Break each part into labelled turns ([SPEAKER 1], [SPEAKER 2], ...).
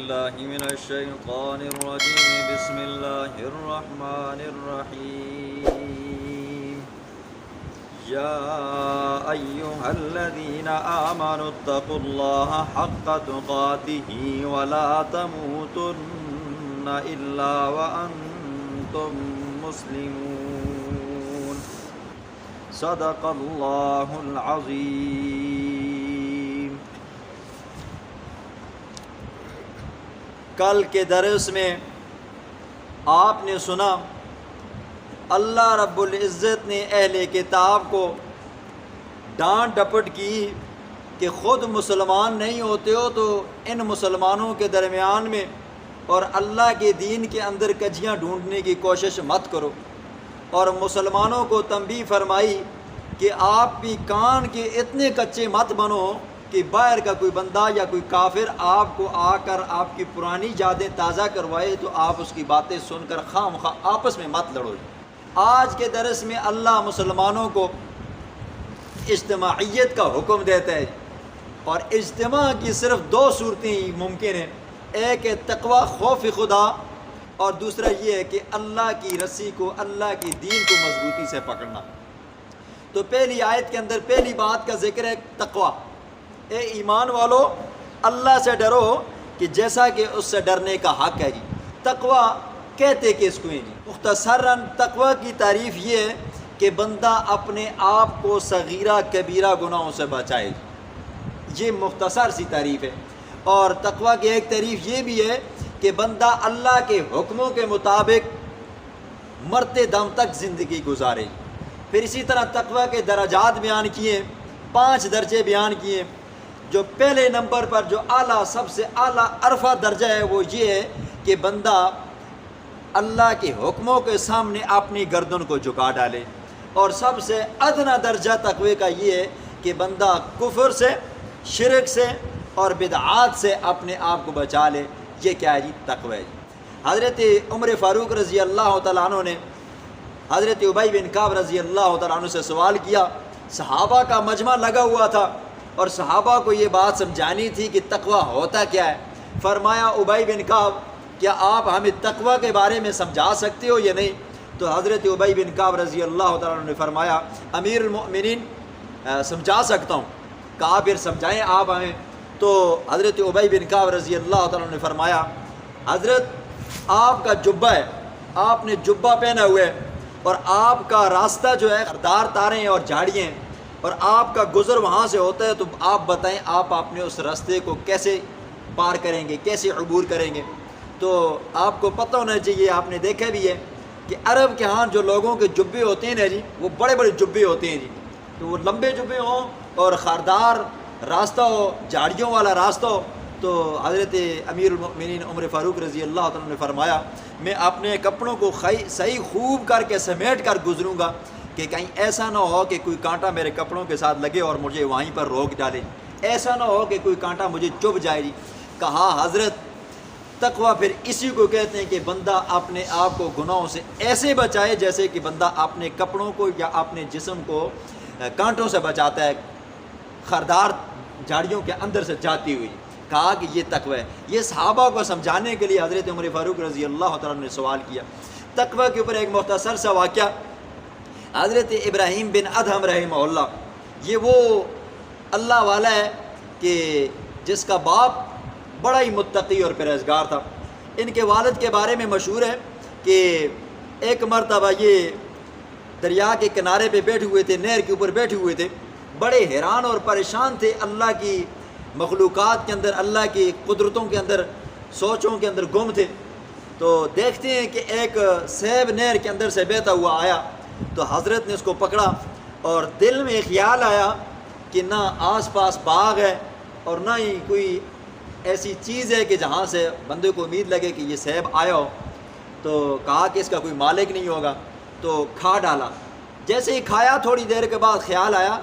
[SPEAKER 1] بالله من الشيطان الرجيم. بسم الله الرحمن الرحيم. يا أيها الذين آمنوا اتقوا الله حق تقاته ولا تموتن إلا وأنتم مسلمون. صدق الله العظيم. کل کے درس میں آپ نے سنا اللہ رب العزت نے اہل کتاب کو ڈانٹ ڈپٹ کی کہ خود مسلمان نہیں ہوتے ہو تو ان مسلمانوں کے درمیان میں اور اللہ کے دین کے اندر کجیاں ڈھونڈنے کی کوشش مت کرو، اور مسلمانوں کو تنبیہ فرمائی کہ آپ بھی کان کے اتنے کچے مت بنو کہ باہر کا کوئی بندہ یا کوئی کافر آپ کو آ کر آپ کی پرانی یادیں تازہ کروائے تو آپ اس کی باتیں سن کر خواہ مخواہ آپس میں مت لڑو۔ آج کے درس میں اللہ مسلمانوں کو اجتماعیت کا حکم دیتا ہے، اور اجتماع کی صرف دو صورتیں ہی ممکن ہیں، ایک ہے تقوی خوف خدا، اور دوسرا یہ ہے کہ اللہ کی رسی کو، اللہ کی دین کو مضبوطی سے پکڑنا۔ تو پہلی آیت کے اندر پہلی بات کا ذکر ہے تقوی۔ اے ایمان والو اللہ سے ڈرو کہ جیسا کہ اس سے ڈرنے کا حق ہے جی۔ تقوی کہتے کس کو ہیں جی؟ مختصراً تقوی کی تعریف یہ ہے کہ بندہ اپنے آپ کو صغیرہ کبیرہ گناہوں سے بچائے، یہ مختصر سی تعریف ہے۔ اور تقوی کی ایک تعریف یہ بھی ہے کہ بندہ اللہ کے حکموں کے مطابق مرتے دم تک زندگی گزارے۔ پھر اسی طرح تقوی کے درجات بیان کیے، 5 درجے بیان کیے۔ جو پہلے نمبر پر جو اعلیٰ، سب سے اعلیٰ عرفہ درجہ ہے وہ یہ ہے کہ بندہ اللہ کے حکموں کے سامنے اپنی گردن کو جھکا ڈالے، اور سب سے ادنا درجہ تقوی کا یہ ہے کہ بندہ کفر سے، شرک سے اور بدعات سے اپنے آپ کو بچا لے۔ یہ کیا ہے جی؟ تقوی ہے۔ حضرت عمر فاروق رضی اللہ تعالیٰ عنہ نے حضرت ابی بن کعب رضی اللہ تعالیٰ عنہ سے سوال کیا۔ صحابہ کا مجمع لگا ہوا تھا اور صحابہ کو یہ بات سمجھانی تھی کہ تقوی ہوتا کیا ہے۔ فرمایا ابی بن کعب کیا آپ ہمیں تقوی کے بارے میں سمجھا سکتے ہو یا نہیں؟ تو حضرت ابی بن کعب رضی اللہ تعالیٰ عنہ نے فرمایا امیر المؤمنین سمجھا سکتا ہوں۔ کہا پھر سمجھائیں آپ ہمیں۔ تو حضرت ابی بن کعب رضی اللہ تعالیٰ عنہ نے فرمایا حضرت آپ کا جبہ ہے، آپ نے جبہ پہنا ہوا ہے، اور آپ کا راستہ جو ہے دار تاریں اور جھاڑیاں ہیں، اور آپ کا گزر وہاں سے ہوتا ہے، تو آپ بتائیں آپ اپنے اس راستے کو کیسے پار کریں گے، کیسے عبور کریں گے؟ تو آپ کو پتہ ہونا چاہیے، آپ نے دیکھا بھی ہے کہ عرب کے ہاں جو لوگوں کے جبے ہوتے ہیں نا جی، وہ بڑے بڑے جبے ہوتے ہیں جی، تو وہ لمبے جبے ہوں اور خاردار راستہ ہو، جھاڑیوں والا راستہ ہو۔ تو حضرت امیر المؤمنین عمر فاروق رضی اللہ تعالیٰ نے فرمایا میں اپنے کپڑوں کو صحیح خوب کر کے سمیٹ کر گزروں گا کہ کہیں ایسا نہ ہو کہ کوئی کانٹا میرے کپڑوں کے ساتھ لگے اور مجھے وہیں پر روک ڈالے، ایسا نہ ہو کہ کوئی کانٹا مجھے چبھ جائے جی۔ کہا حضرت تقوی پھر اسی کو کہتے ہیں کہ بندہ اپنے آپ کو گناہوں سے ایسے بچائے جیسے کہ بندہ اپنے کپڑوں کو یا اپنے جسم کو کانٹوں سے بچاتا ہے، خاردار جھاڑیوں کے اندر سے جاتی ہوئی۔ کہا کہ یہ تقوی ہے۔ یہ صحابہ کو سمجھانے کے لیے حضرت عمر فاروق رضی اللہ تعالیٰ نے سوال کیا۔ تقوی کے اوپر ایک مختصر سا واقعہ، حضرت ابراہیم بن ادہم رحمہ اللہ، یہ وہ اللہ والا ہے کہ جس کا باپ بڑا ہی متقی اور پرہیزگار تھا۔ ان کے والد کے بارے میں مشہور ہے کہ ایک مرتبہ یہ دریا کے کنارے پہ بیٹھے ہوئے تھے، نہر کے اوپر بیٹھے ہوئے تھے، بڑے حیران اور پریشان تھے اللہ کی مخلوقات کے اندر، اللہ کی قدرتوں کے اندر، سوچوں کے اندر گم تھے۔ تو دیکھتے ہیں کہ ایک سیب نہر کے اندر سے بہتا ہوا آیا، تو حضرت نے اس کو پکڑا، اور دل میں خیال آیا کہ نہ آس پاس باغ ہے اور نہ ہی کوئی ایسی چیز ہے کہ جہاں سے بندے کو امید لگے کہ یہ سیب آیا ہو۔ تو کہا کہ اس کا کوئی مالک نہیں ہوگا، تو کھا ڈالا۔ جیسے ہی کھایا تھوڑی دیر کے بعد خیال آیا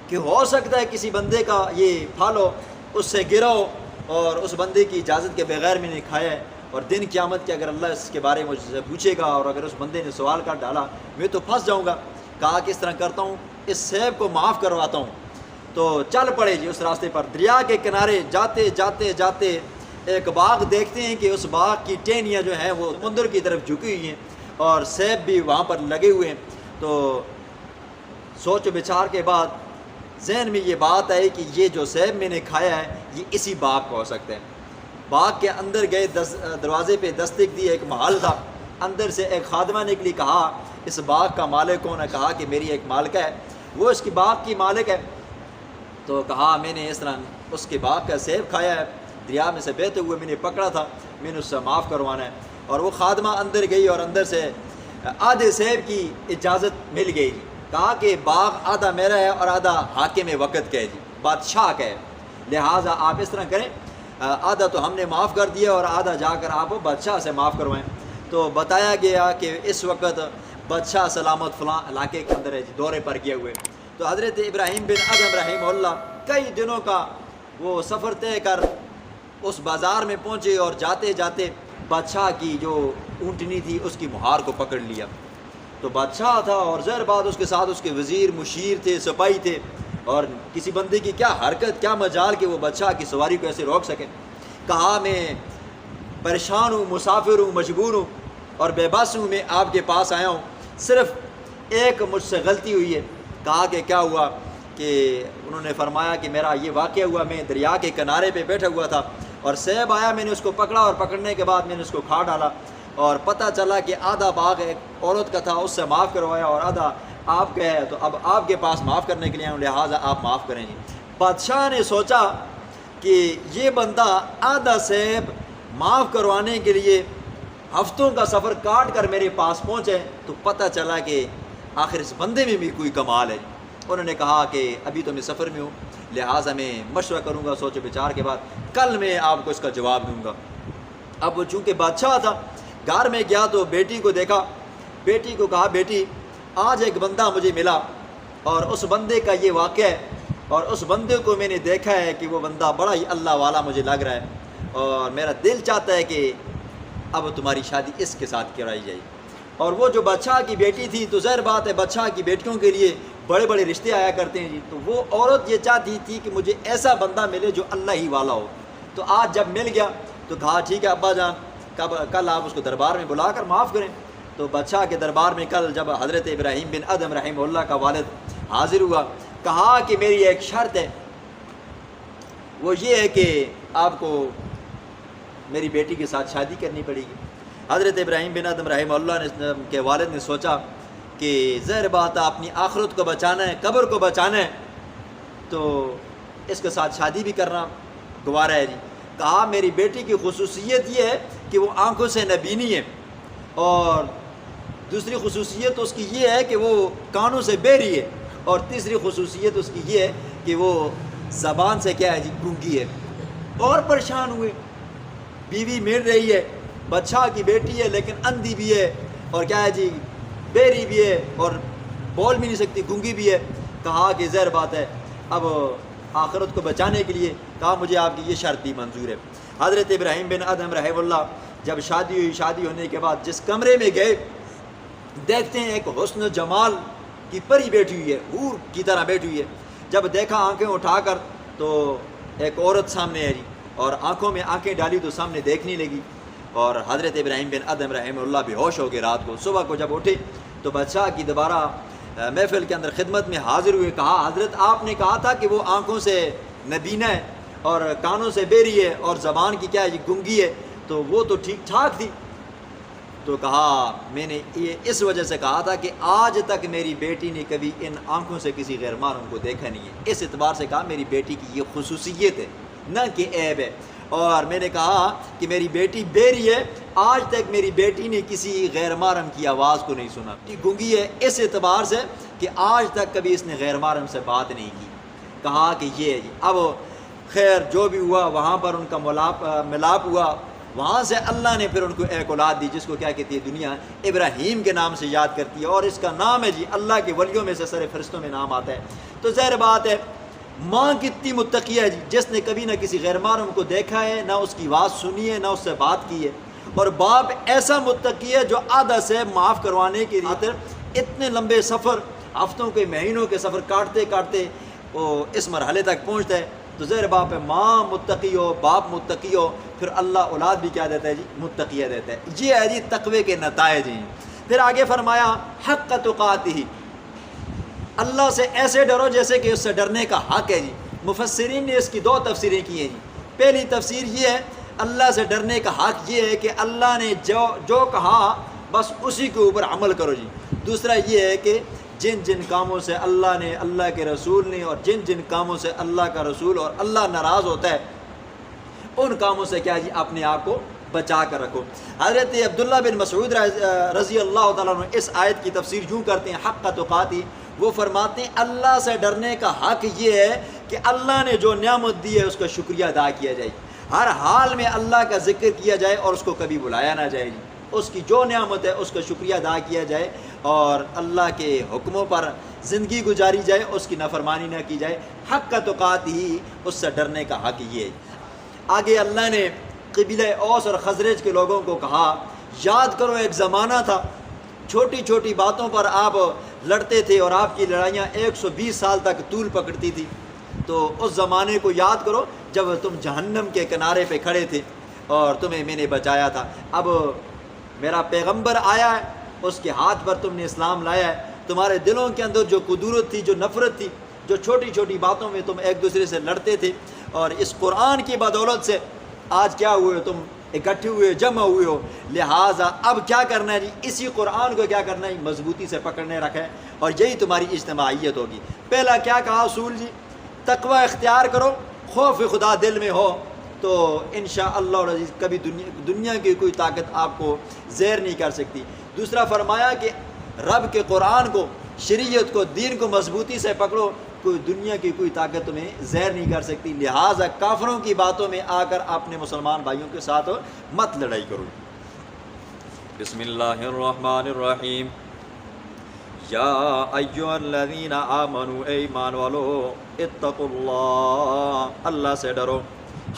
[SPEAKER 1] کہ ہو سکتا ہے کسی بندے کا یہ پھل ہو، اس سے گرا ہو اور اس بندے کی اجازت کے بغیر میں نے کھایا ہے، اور دن قیامت کے اگر اللہ اس کے بارے میں مجھ سے پوچھے گا اور اگر اس بندے نے سوال کر ڈالا میں تو پھنس جاؤں گا۔ کہا کس طرح کرتا ہوں، اس سیب کو معاف کرواتا ہوں۔ تو چل پڑے جی اس راستے پر، دریا کے کنارے جاتے جاتے جاتے ایک باغ دیکھتے ہیں کہ اس باغ کی ٹہنیاں جو ہیں وہ سمندر کی طرف جھکی ہوئی ہیں اور سیب بھی وہاں پر لگے ہوئے ہیں۔ تو سوچ و بچار کے بعد ذہن میں یہ بات آئی کہ یہ جو سیب میں نے کھایا ہے یہ اسی باغ کا ہو سکتا ہے۔ باغ کے اندر گئے، دروازے پہ دستک دی، ایک محل تھا، اندر سے ایک خادمہ نکلی، کہا اس باغ کا مالک کون ہے؟ کہا کہ میری ایک مالکہ ہے، وہ اس کی باغ کی مالک ہے۔ تو کہا میں نے اس طرح اس کے باغ کا سیب کھایا ہے، دریا میں سے بہتے ہوئے میں نے پکڑا تھا، میں نے اس سے معاف کروانا ہے۔ اور وہ خادمہ اندر گئی اور اندر سے آدھے سیب کی اجازت مل گئی، کہا کہ باغ آدھا میرا ہے اور آدھا حاکم وقت کا ہے جی، بادشاہ کا ہے، لہٰذا آپ اس طرح کریں، آدھا تو ہم نے معاف کر دیا اور آدھا جا کر آپ بادشاہ سے معاف کروائیں۔ تو بتایا گیا کہ اس وقت بادشاہ سلامت فلاں علاقے کے اندر ہے جی، دورے پر کیے ہوئے۔ تو حضرت ابراہیم بن ادھم رحمہ اللہ کئی دنوں کا وہ سفر طے کر اس بازار میں پہنچے اور جاتے جاتے بادشاہ کی جو اونٹنی تھی اس کی مہار کو پکڑ لیا۔ تو بادشاہ تھا اور ظاہر بات اس کے ساتھ اس کے وزیر، مشیر تھے، سپاہی تھے، اور کسی بندے کی کیا حرکت، کیا مجال کہ وہ بادشاہ کی سواری کو ایسے روک سکے۔ کہا میں پریشان ہوں، مسافر ہوں، مجبور ہوں اور بے بس ہوں، میں آپ کے پاس آیا ہوں، صرف ایک مجھ سے غلطی ہوئی ہے۔ کہا کہ کیا ہوا؟ کہ انہوں نے فرمایا کہ میرا یہ واقعہ ہوا، میں دریا کے کنارے پہ بیٹھا ہوا تھا اور سیب آیا، میں نے اس کو پکڑا اور پکڑنے کے بعد میں نے اس کو کھا ڈالا، اور پتہ چلا کہ آدھا باغ ایک عورت کا تھا، اس سے معاف کروایا اور آدھا آپ کا ہے، تو اب آپ کے پاس معاف کرنے کے لیے آؤں، لہٰذا آپ معاف کریں جی۔ بادشاہ نے سوچا کہ یہ بندہ آدھا سیب معاف کروانے کے لیے ہفتوں کا سفر کاٹ کر میرے پاس پہنچے، تو پتہ چلا کہ آخر اس بندے میں بھی کوئی کمال ہے۔ انہوں نے کہا کہ ابھی تو میں سفر میں ہوں، لہٰذا میں مشورہ کروں گا، سوچ و بچار کے بعد کل میں آپ کو اس کا جواب دوں گا۔ اب وہ چونکہ بادشاہ تھا، گھر میں گیا تو بیٹی کو دیکھا، بیٹی کو کہا بیٹی آج ایک بندہ مجھے ملا اور اس بندے کا یہ واقعہ ہے، اور اس بندے کو میں نے دیکھا ہے کہ وہ بندہ بڑا ہی اللہ والا مجھے لگ رہا ہے، اور میرا دل چاہتا ہے کہ اب تمہاری شادی اس کے ساتھ کرائی جائے۔ اور وہ جو بادشاہ کی بیٹی تھی، تو ظاہر بات ہے بادشاہ کی بیٹیوں کے لیے بڑے بڑے رشتے آیا کرتے ہیں جی، تو وہ عورت یہ چاہتی تھی کہ مجھے ایسا بندہ ملے جو اللہ ہی والا ہو۔ تو آج جب مل گیا تو کہا ٹھیک ہے ابا جان، کل آپ اس کو دربار میں بلا کر معاف کریں۔ تو بادشاہ کے دربار میں کل جب حضرت ابراہیم بن ادھم رحمہ اللہ کا والد حاضر ہوا، کہا کہ میری ایک شرط ہے، وہ یہ ہے کہ آپ کو میری بیٹی کے ساتھ شادی کرنی پڑے گی۔ حضرت ابراہیم بن ادھم رحمہ اللہ کے والد نے سوچا کہ ظاہر بات ہے اپنی آخرت کو بچانا ہے، قبر کو بچانا ہے، تو اس کے ساتھ شادی بھی کرنا گوارا ہے جی۔ کہا میری بیٹی کی خصوصیت یہ ہے کہ وہ آنکھوں سے نبینی ہے، اور دوسری خصوصیت اس کی یہ ہے کہ وہ کانوں سے بہری ہے، اور تیسری خصوصیت اس کی یہ ہے کہ وہ زبان سے کیا ہے جی، گونگی ہے۔ اور پریشان ہوئے، بیوی مل رہی ہے، بادشاہ کی بیٹی ہے لیکن اندھی بھی ہے، اور کیا ہے جی بہری بھی ہے، اور بول بھی نہیں سکتی، گونگی بھی ہے۔ کہا کہ ظاہر بات ہے اب آخرت کو بچانے کے لیے کہا مجھے آپ کی یہ شرط بھی منظور ہے۔ حضرت ابراہیم بن ادھم رحمہ اللہ جب شادی ہوئی، شادی ہونے کے بعد جس کمرے میں گئے دیکھتے ہیں ایک حسن و جمال کی پری بیٹھی ہوئی ہے، حور کی طرح بیٹھی ہوئی ہے۔ جب دیکھا آنکھیں اٹھا کر تو ایک عورت سامنے ہے جی، اور آنکھوں میں آنکھیں ڈالی تو سامنے دیکھنے لگی، اور حضرت ابراہیم بن ادھم رحمہ اللہ بے ہوش ہو گئے رات کو۔ صبح کو جب اٹھے تو بادشاہ کی دوبارہ محفل کے اندر خدمت میں حاضر ہوئے، کہا حضرت آپ نے کہا تھا کہ وہ آنکھوں سے نبینہ ہے اور کانوں سے بہری ہے اور زبان کی کیا ہے جی گنگی ہے، تو وہ تو ٹھیک ٹھاک تھی۔ تو کہا میں نے یہ اس وجہ سے کہا تھا کہ آج تک میری بیٹی نے کبھی ان آنکھوں سے کسی غیر محرم کو دیکھا نہیں ہے، اس اعتبار سے کہا میری بیٹی کی یہ خصوصیت ہے نہ کہ عیب ہے۔ اور میں نے کہا کہ میری بیٹی بہری ہے، آج تک میری بیٹی نے کسی غیر محرم کی آواز کو نہیں سنا، گونگی ہے اس اعتبار سے کہ آج تک کبھی اس نے غیر محرم سے بات نہیں کی۔ کہا کہ یہ ہے جی۔ اب خیر جو بھی ہوا وہاں پر ان کا ملاپ ہوا، وہاں سے اللہ نے پھر ان کو ایک اولاد دی جس کو کیا کہتی ہے دنیا ابراہیم کے نام سے یاد کرتی ہے، اور اس کا نام ہے جی اللہ کے ولیوں میں سے سر فرشتوں میں نام آتا ہے۔ تو ظاہر بات ہے ماں کتنی متقی ہے جی، جس نے کبھی نہ کسی غیر محرم کو دیکھا ہے، نہ اس کی آواز سنی ہے، نہ اس سے بات کی ہے، اور باپ ایسا متقی ہے جو آدھا سے معاف کروانے کی خاطر اتنے لمبے سفر، ہفتوں کے مہینوں کے سفر کاٹتے کاٹتے وہ اس مرحلے تک پہنچتا ہے۔ تو تو ظاہر باپ ہے ماں متقی ہو، باپ متقی ہو، پھر اللہ اولاد بھی کیا دیتا ہے جی؟ متقیہ دیتا ہے۔ یہ ہے جی تقوی کے نتائج ہیں۔ پھر آگے فرمایا حق تقاتہ، اللہ سے ایسے ڈرو جیسے کہ اس سے ڈرنے کا حق ہے جی۔ مفسرین نے اس کی دو تفسیریں کی ہیں جی۔ پہلی تفسیر یہ ہے اللہ سے ڈرنے کا حق یہ ہے کہ اللہ نے جو کہا بس اسی کے اوپر عمل کرو جی۔ دوسرا یہ ہے کہ جن جن کاموں سے اللہ نے، اللہ کے رسول نے، اور جن جن کاموں سے اللہ کا رسول اور اللہ ناراض ہوتا ہے ان کاموں سے کیا جی اپنے آپ کو بچا کر رکھو۔ حضرت عبداللہ بن مسعود رضی اللہ تعالیٰ عنہ اس آیت کی تفسیر یوں کرتے ہیں حق تقاتہ، وہ فرماتے ہیں اللہ سے ڈرنے کا حق یہ ہے کہ اللہ نے جو نعمت دی ہے اس کا شکریہ ادا کیا جائے، ہر حال میں اللہ کا ذکر کیا جائے اور اس کو کبھی بلایا نہ جائے جی۔ اس کی جو نعمت ہے اس کا شکریہ ادا کیا جائے اور اللہ کے حکموں پر زندگی گزاری جائے، اس کی نافرمانی نہ کی جائے۔ حق تقاتہ ہی اس سے ڈرنے کا حق یہ ہے۔ آگے اللہ نے قبیلہ اوس اور خزرج کے لوگوں کو کہا یاد کرو ایک زمانہ تھا چھوٹی چھوٹی باتوں پر آپ لڑتے تھے اور آپ کی لڑائیاں 120 سال تک طول پکڑتی تھی، تو اس زمانے کو یاد کرو جب تم جہنم کے کنارے پہ کھڑے تھے اور تمہیں میں نے بچایا تھا۔ اب میرا پیغمبر آیا ہے، اس کے ہاتھ پر تم نے اسلام لایا ہے، تمہارے دلوں کے اندر جو قدورت تھی، جو نفرت تھی، جو چھوٹی چھوٹی باتوں میں تم ایک دوسرے سے لڑتے تھے، اور اس قرآن کی بدولت سے آج کیا ہوئے، تم اکٹھے ہوئے، جمع ہوئے ہو۔ لہٰذا اب کیا کرنا ہے جی؟ اسی قرآن کو کیا کرنا ہے؟ مضبوطی سے پکڑنے رکھا ہے، اور یہی تمہاری اجتماعیت ہوگی۔ پہلا کیا کہا اصول جی؟ تقوی اختیار کرو، خوف خدا دل میں ہو تو انشاءاللہ العزیز کبھی دنیا کی کوئی طاقت آپ کو زیر نہیں کر سکتی۔ دوسرا فرمایا کہ رب کے قرآن کو، شریعت کو، دین کو مضبوطی سے پکڑو، کوئی دنیا کی کوئی طاقت تمہیں زیر نہیں کر سکتی۔ لہٰذا کافروں کی باتوں میں آ کر اپنے مسلمان بھائیوں کے ساتھ مت لڑائی کرو۔ بسم اللہ الرحمن الرحیم۔ یا ایھا الذین آمنوا، اے ایمان والو، اتقوا اللہ، اللہ سے ڈرو،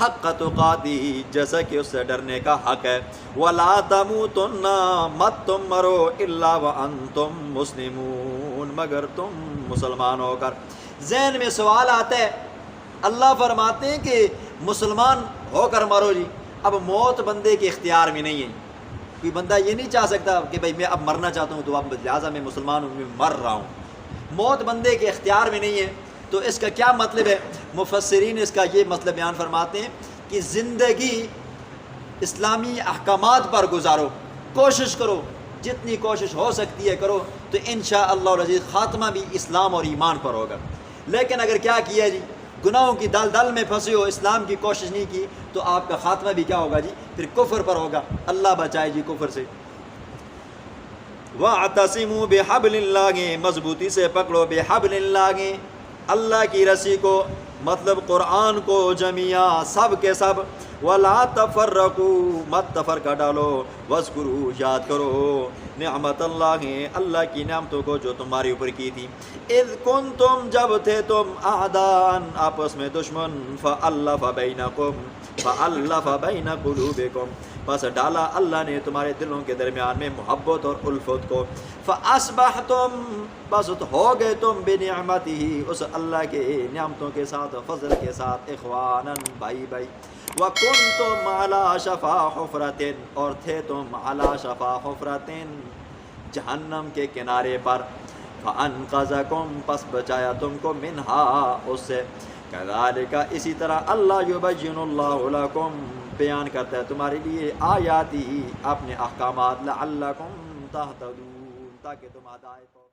[SPEAKER 1] حق تقاتہ، جیسا کہ اس سے ڈرنے کا حق ہے، ولا تموتن، مت تم مرو، الا وانتم مسلمون، مگر تم مسلمان ہو کر۔ ذہن میں سوال آتا ہے، اللہ فرماتے ہیں کہ مسلمان ہو کر مرو جی، اب موت بندے کے اختیار میں نہیں ہے۔ کوئی بندہ یہ نہیں چاہ سکتا کہ بھائی میں اب مرنا چاہتا ہوں تو اب لہٰذا میں مسلمان ہوں، میں مر رہا ہوں۔ موت بندے کے اختیار میں نہیں ہے۔ تو اس کا کیا مطلب ہے؟ مفسرین اس کا یہ مطلب بیان فرماتے ہیں کہ زندگی اسلامی احکامات پر گزارو، کوشش کرو، جتنی کوشش ہو سکتی ہے کرو، تو انشاءاللہ العزیز خاتمہ بھی اسلام اور ایمان پر ہوگا۔ لیکن اگر کیا کیا جی، گناہوں کی دل میں پھنسے ہو، اسلام کی کوشش نہیں کی، تو آپ کا خاتمہ بھی کیا ہوگا جی؟ پھر کفر پر ہوگا۔ اللہ بچائے جی کفر سے۔ وَاعْتَصِمُوا بِحَبْلِ اللَّهِ، مضبوطی سے پکڑو، بِحَبْلِ اللَّهِ، اللہ کی رسی کو، مطلب قرآن کو، جميعا، سب کے سب، وَلَا تَفَرَّقُوا، مت تفرقہ ڈالو، وَاذْكُرُوا، یاد کرو، نعمت اللہ، اللہ کی نعمتوں کو جو تمہارے اوپر کی تھی، اذ کنتم، جب تھے تم، اعداء، آپس میں دشمن، فَأَلَّفَ بَيْنَكُمْ، فَأَلَّفَ بَيْنَ قُلُوبِكُمْ، بس ڈالا اللہ نے تمہارے دلوں کے درمیان میں محبت اور الفت کو، فَأَصْبَحْتُمْ، بس ہو گئے تم، بِنِعْمَتِهِ، اس اللہ کے نعمتوں کے ساتھ، فضل کے ساتھ، اخواناً، بھائی بھائی، وَكُنْتُمْ عَلَى شَفَا حُفْرَةٍ، اور تھے تم عَلَى شَفَا حُفْرَةٍ، جہنم کے کنارے پر، فَأَنْقَذَكُمْ، پس بچایا تم کو، مِنْهَا، اس سے، كَذَلِكَ، اسی طرح، اللہ يُبَيِّنُ اللَّهُ لَكُمْ، بیان کرتا ہے تمہارے لیے آیاتی، اپنے احکامات، لَعَلَّكُمْ تَهْتَدُونَ، تاکہ تم ہدایت